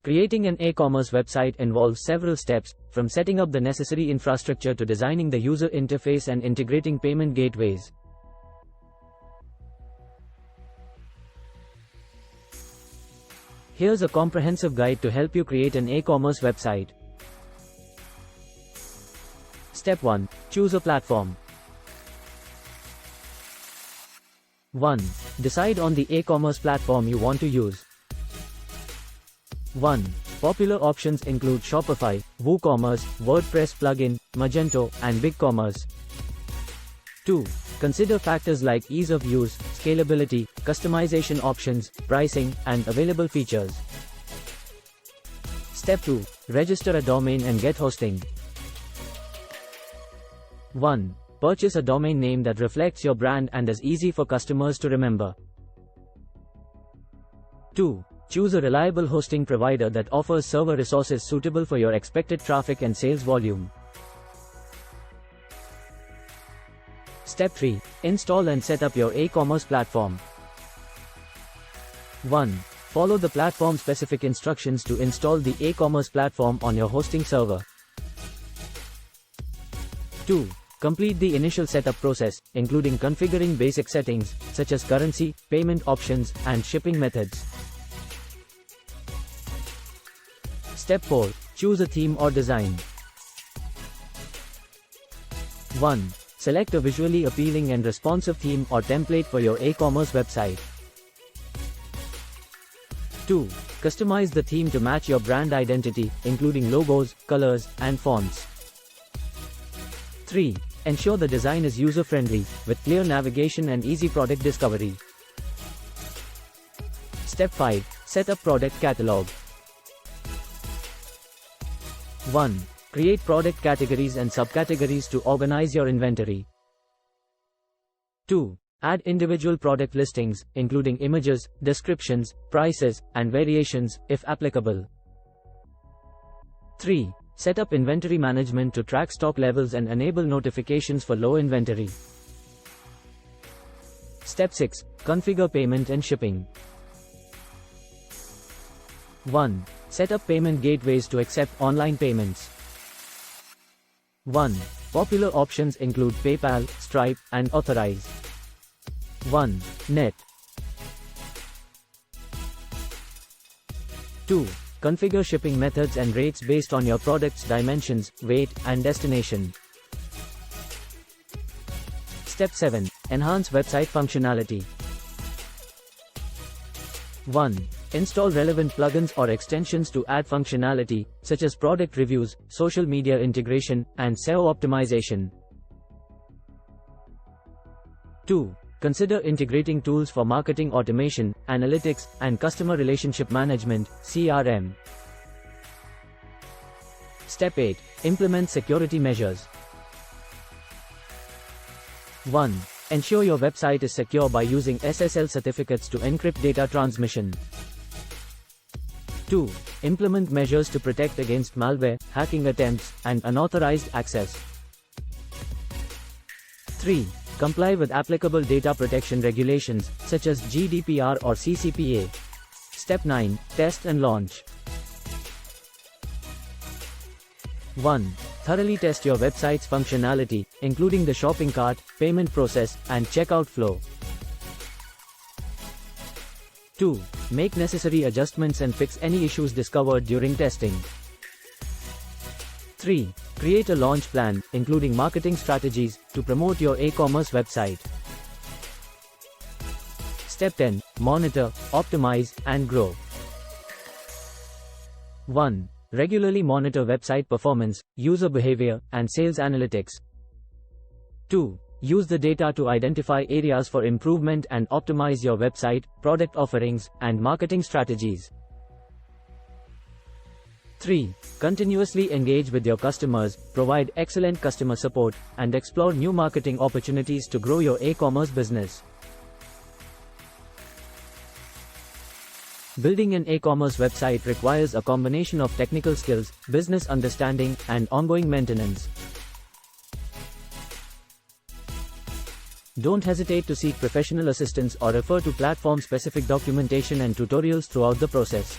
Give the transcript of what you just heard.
Creating an e-commerce website involves several steps, from setting up the necessary infrastructure to designing the user interface and integrating payment gateways. Here's a comprehensive guide to help you create an e-commerce website. Step 1. Choose a platform. 1. Decide on the e-commerce platform you want to use. 1. Popular options include Shopify, WooCommerce, WordPress plugin, Magento, and BigCommerce. 2. Consider factors like ease of use, scalability, customization options, pricing, and available features. Step 2. Register a domain and get hosting. 1. Purchase a domain name that reflects your brand and is easy for customers to remember. 2. Choose a reliable hosting provider that offers server resources suitable for your expected traffic and sales volume. Step 3. Install and set up your e-commerce platform. 1. Follow the platform-specific instructions to install the e-commerce platform on your hosting server. 2. Complete the initial setup process, including configuring basic settings, such as currency, payment options, and shipping methods. Step 4. Choose a theme or design. 1. Select a visually appealing and responsive theme or template for your e-commerce website. 2. Customize the theme to match your brand identity, including logos, colors, and fonts. 3. Ensure the design is user-friendly, with clear navigation and easy product discovery. Step 5. Set up product catalog. 1. Create product categories and subcategories to organize your inventory. 2. Add individual product listings, including images, descriptions, prices, and variations, if applicable. 3. Set up inventory management to track stock levels and enable notifications for low inventory. Step 6. Configure payment and shipping. 1. Set up payment gateways to accept online payments. 1. Popular options include PayPal, Stripe, and Authorize. 1. Net. 2. Configure shipping methods and rates based on your product's dimensions, weight, and destination. Step 7. Enhance website functionality. 1. Install relevant plugins or extensions to add functionality, such as product reviews, social media integration, and SEO optimization. 2. Consider integrating tools for marketing automation, analytics, and customer relationship management, CRM. Step 8. Implement security measures. 1. Ensure your website is secure by using SSL certificates to encrypt data transmission. 2. Implement measures to protect against malware, hacking attempts, and unauthorized access. 3. Comply with applicable data protection regulations, such as GDPR or CCPA. Step 9. Test and launch. 1. Thoroughly test your website's functionality, including the shopping cart, payment process, and checkout flow. 2. Make necessary adjustments and fix any issues discovered during testing. 3. Create a launch plan, including marketing strategies, to promote your e-commerce website. Step 10. Monitor, optimize, and grow. 1. Regularly monitor website performance, user behavior, and sales analytics. 2. Use the data to identify areas for improvement and optimize your website, product offerings, and marketing strategies. 3. Continuously engage with your customers, provide excellent customer support, and explore new marketing opportunities to grow your e-commerce business. Building an e-commerce website requires a combination of technical skills, business understanding, and ongoing maintenance. Don't hesitate to seek professional assistance or refer to platform-specific documentation and tutorials throughout the process.